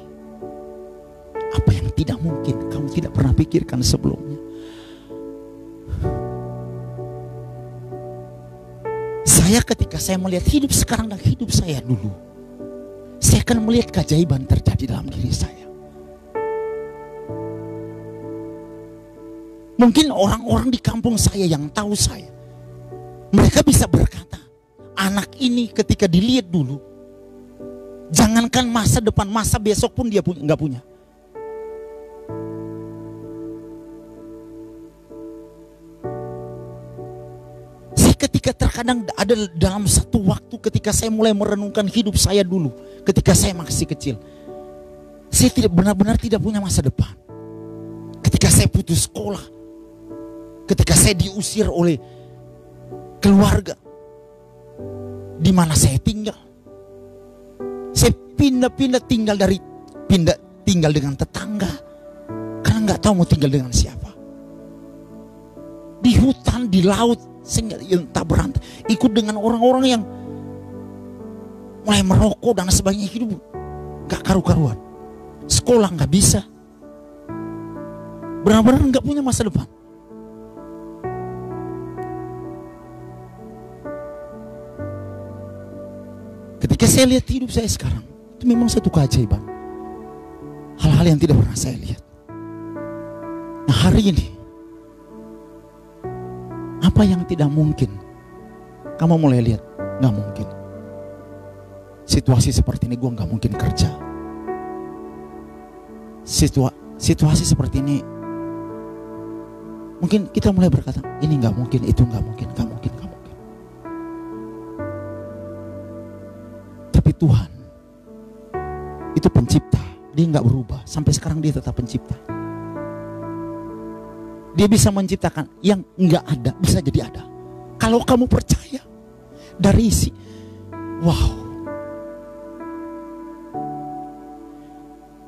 Apa yang tidak mungkin kamu tidak pernah pikirkan sebelumnya. Ketika saya melihat hidup sekarang dan hidup saya dulu, saya akan melihat keajaiban terjadi dalam diri saya. Mungkin orang-orang di kampung saya yang tahu saya, mereka bisa berkata, anak ini ketika dilihat dulu, jangankan masa depan, masa besok pun dia nggak punya. Ketika terkadang ada dalam satu waktu ketika saya mulai merenungkan hidup saya dulu, ketika saya masih kecil, saya benar-benar tidak punya masa depan. Ketika saya putus sekolah, ketika saya diusir oleh keluarga di mana saya tinggal, saya pindah-pindah tinggal dengan tetangga karena nggak tahu mau tinggal dengan siapa. Di hutan, di laut, saya tak berantai, ikut dengan orang-orang yang mulai merokok dan sebagainya, hidup gak karu-karuan, sekolah gak bisa, benar-benar gak punya masa depan. Ketika saya lihat hidup saya sekarang, itu memang satu keajaiban, hal-hal yang tidak pernah saya lihat. Nah, hari ini, apa yang tidak mungkin kamu mulai lihat? Gak mungkin. Situasi seperti ini gue gak mungkin kerja. Situasi seperti ini, mungkin kita mulai berkata, ini gak mungkin, itu gak mungkin, gak mungkin, gak mungkin. Tapi Tuhan itu pencipta, dia gak berubah. Sampai sekarang dia tetap pencipta. Dia bisa menciptakan yang enggak ada, bisa jadi ada. Kalau kamu percaya dari isi. Wow.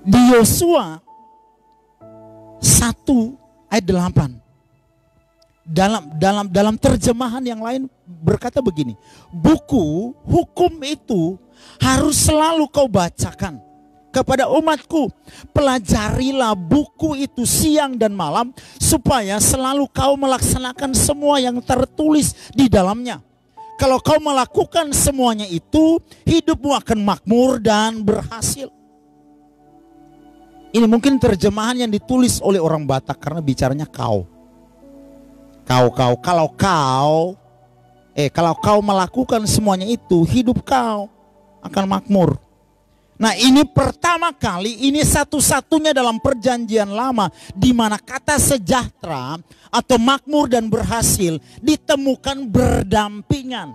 Di Yosua 1 ayat 8. Dalam terjemahan yang lain berkata begini. Buku hukum itu harus selalu kau bacakan kepada umatku, pelajarilah buku itu siang dan malam, supaya selalu kau melaksanakan semua yang tertulis di dalamnya. Kalau kau melakukan semuanya itu, hidupmu akan makmur dan berhasil. Ini mungkin terjemahan yang ditulis oleh orang Batak karena bicaranya kau. Kalau kau melakukan semuanya itu, hidup kau akan makmur. Nah, ini pertama kali, ini satu-satunya dalam perjanjian lama di mana kata sejahtera atau makmur dan berhasil ditemukan berdampingan.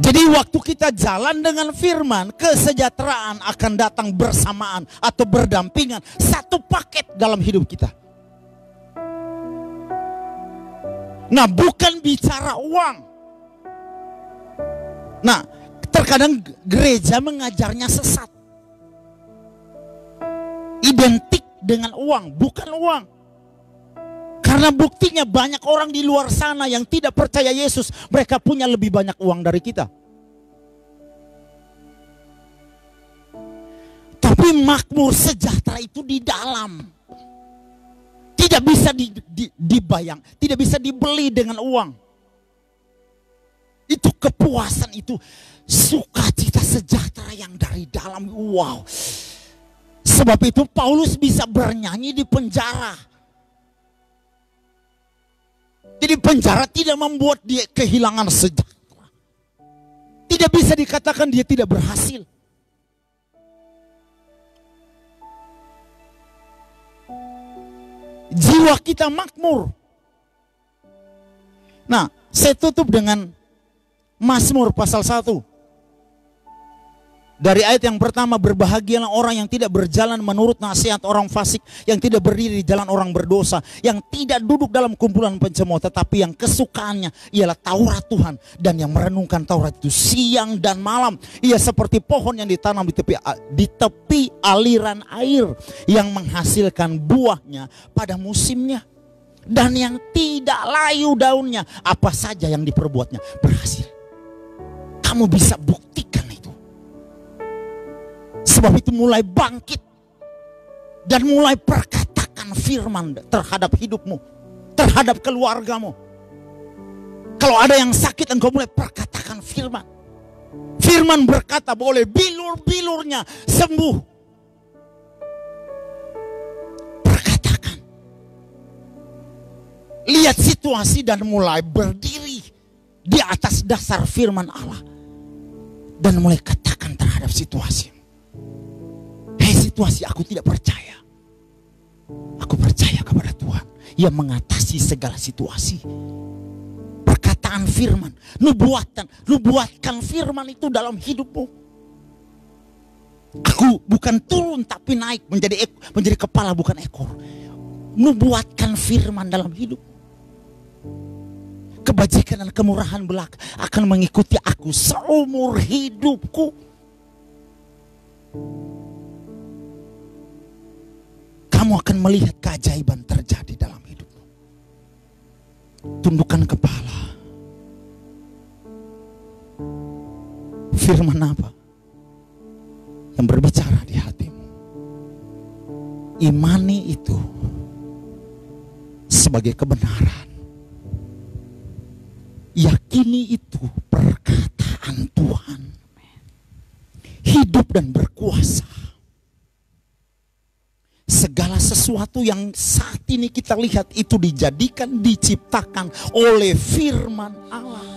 Jadi waktu kita jalan dengan firman, kesejahteraan akan datang bersamaan atau berdampingan, satu paket dalam hidup kita. Nah, bukan bicara uang. Nah, terkadang gereja mengajarnya sesat. Identik dengan uang, bukan uang. Karena buktinya banyak orang di luar sana yang tidak percaya Yesus, mereka punya lebih banyak uang dari kita. Tapi makmur sejahtera itu di dalam. Tidak bisa dibayang, tidak bisa dibeli dengan uang. Itu kepuasan, itu sukacita sejahtera yang dari dalam. Wow. Sebab itu Paulus bisa bernyanyi di penjara. Jadi penjara tidak membuat dia kehilangan sejahtera. Tidak bisa dikatakan dia tidak berhasil. Jiwa kita makmur. Nah, saya tutup dengan Mazmur pasal 1. Dari ayat yang pertama, berbahagialah orang yang tidak berjalan menurut nasihat orang fasik, yang tidak berdiri di jalan orang berdosa, yang tidak duduk dalam kumpulan pencemooh, tetapi yang kesukaannya ialah Taurat Tuhan, dan yang merenungkan Taurat itu siang dan malam. Ia seperti pohon yang ditanam di tepi aliran air, yang menghasilkan buahnya pada musimnya, dan yang tidak layu daunnya. Apa saja yang diperbuatnya berhasil. Kamu bisa buktikan itu. Sebab itu mulai bangkit dan mulai perkatakan firman terhadap hidupmu, terhadap keluargamu. Kalau ada yang sakit, engkau mulai perkatakan firman. Firman berkata boleh bilur-bilurnya sembuh. Perkatakan. Lihat situasi dan mulai berdiri di atas dasar firman Allah. Dan mulai katakan terhadap situasi. Hei situasi, aku tidak percaya. Aku percaya kepada Tuhan yang mengatasi segala situasi. Perkataan firman, nubuatkan firman itu dalam hidupmu. Aku bukan turun tapi naik menjadi kepala bukan ekor. Nubuatkan firman dalam hidup. Kebajikan dan kemurahan belaka akan mengikuti aku seumur hidupku. Kamu akan melihat keajaiban terjadi dalam hidupmu. Tundukkan kepala. Firman apa yang berbicara di hatimu? Imani itu sebagai kebenaran. Yakini itu perkataan Tuhan. Hidup dan berkuasa. Segala sesuatu yang saat ini kita lihat itu diciptakan oleh firman Allah.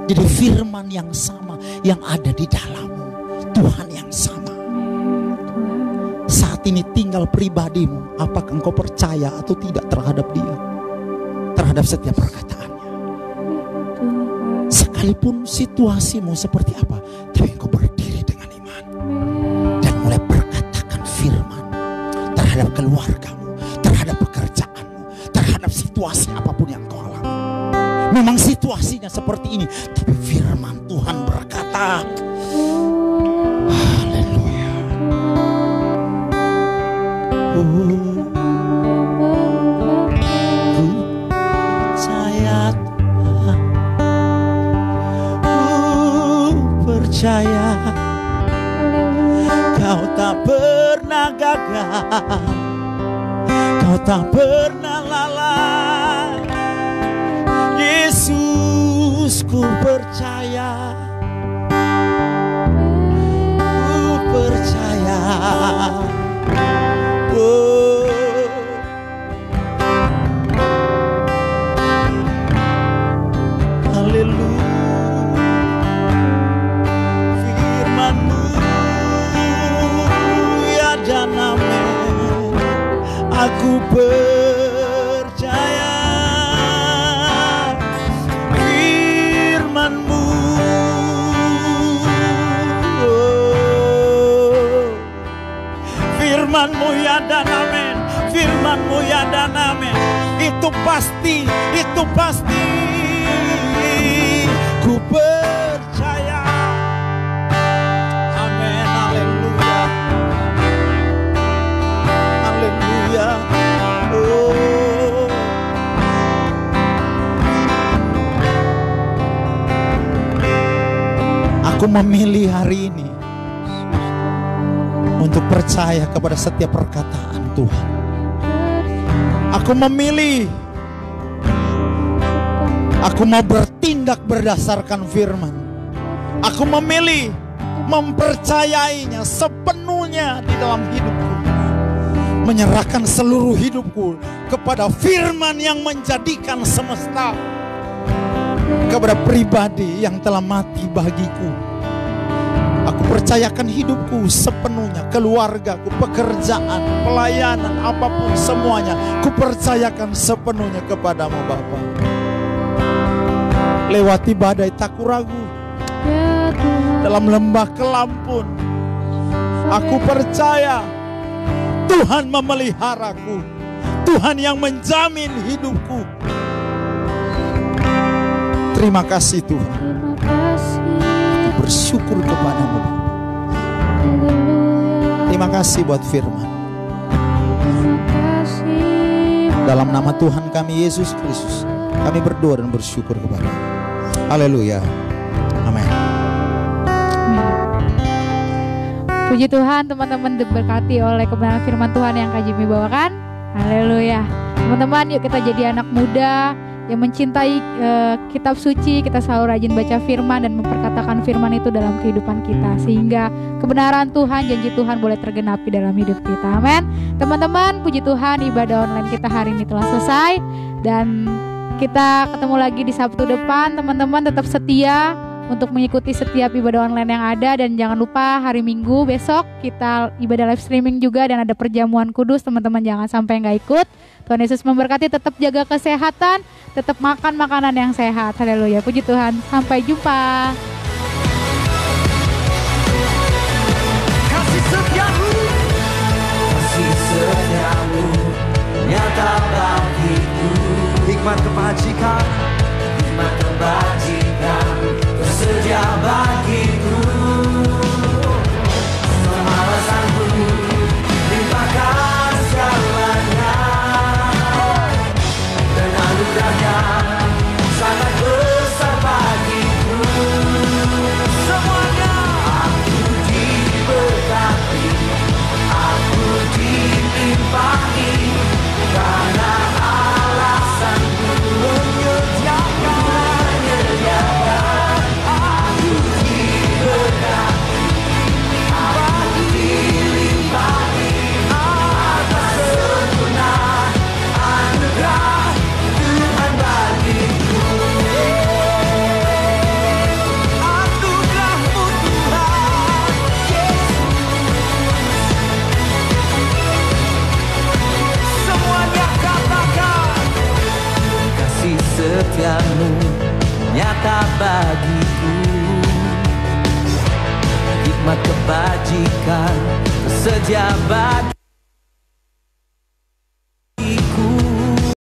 Jadi firman yang sama yang ada di dalammu, Tuhan yang sama. Saat ini tinggal pribadimu, apakah engkau percaya atau tidak terhadap dia, terhadap setiap perkataannya. Sekalipun situasimu seperti apa, tapi engkau berdiri dengan iman dan mulai berkatakan firman terhadap keluargamu, terhadap pekerjaanmu, terhadap situasi apapun yang kau alami. Memang situasinya seperti ini, tapi firman Tuhan berkata, haleluya. Percaya Tuhan. tak pernah lalai. Yesus, ku percaya, ku percaya. Oh. Haleluya. Firman-Mu ya dan amin. Aku percaya. Firman-Mu, oh. Firman-Mu ya dan amin. Firman-Mu ya dan amin. Itu pasti, itu pasti. Ku percaya. Amin, haleluya. Haleluya. Oh. Aku memilih hari ini untuk percaya kepada setiap perkataan Tuhan. Aku memilih, aku mau bertindak berdasarkan firman. Aku memilih mempercayainya sepenuhnya di dalam hidupku. Menyerahkan seluruh hidupku kepada firman yang menjadikan semesta, kepada pribadi yang telah mati bagiku. Aku percayakan hidupku sepenuhnya, keluargaku, pekerjaan, pelayanan, apapun semuanya. Ku percayakan sepenuhnya kepadamu Bapa. Lewati badai tak ragu, dalam lembah kelam pun aku percaya Tuhan memeliharaku. Tuhan yang menjamin hidupku. Terima kasih Tuhan. Aku bersyukur kepadamu. Terima kasih buat firman. Dalam nama Tuhan kami Yesus Kristus, kami berdoa dan bersyukur kepada-Mu. Haleluya. Amin. Puji Tuhan, teman-teman diberkati oleh kebenaran firman Tuhan yang Kak Jimmy bawakan. Haleluya. Teman-teman, yuk kita jadi anak muda yang mencintai kitab suci. Kita selalu rajin baca firman dan memperkatakan firman itu dalam kehidupan kita, sehingga kebenaran Tuhan, janji Tuhan boleh tergenapi dalam hidup kita. Amin. Teman-teman, puji Tuhan, ibadah online kita hari ini telah selesai, dan kita ketemu lagi di Sabtu depan. Teman-teman tetap setia untuk mengikuti setiap ibadah online yang ada, dan jangan lupa hari Minggu besok kita ibadah live streaming juga, dan ada perjamuan kudus. Teman-teman jangan sampai nggak ikut. Tuhan Yesus memberkati. Tetap jaga kesehatan, tetap makan makanan yang sehat. Haleluya, puji Tuhan. Sampai jumpa. Kasih setiamu nyata bagiku. Hikmat kebajikan tersedia bagiku. Pemalasanku limpahkan segalanya, dan anugerahnya sangat besar bagiku. Semuanya aku diberkati, aku dilimpahi, karena alasanku menyediakan. Aku diberkati, aku dilimpahi, atas sempurna anugerah Tuhan bagiku. Anugerah-Mu Tuhan Yesus, semuanya katakan. Kasih setiamu nyata bagiku, hikmat kebajikan tersedia bagi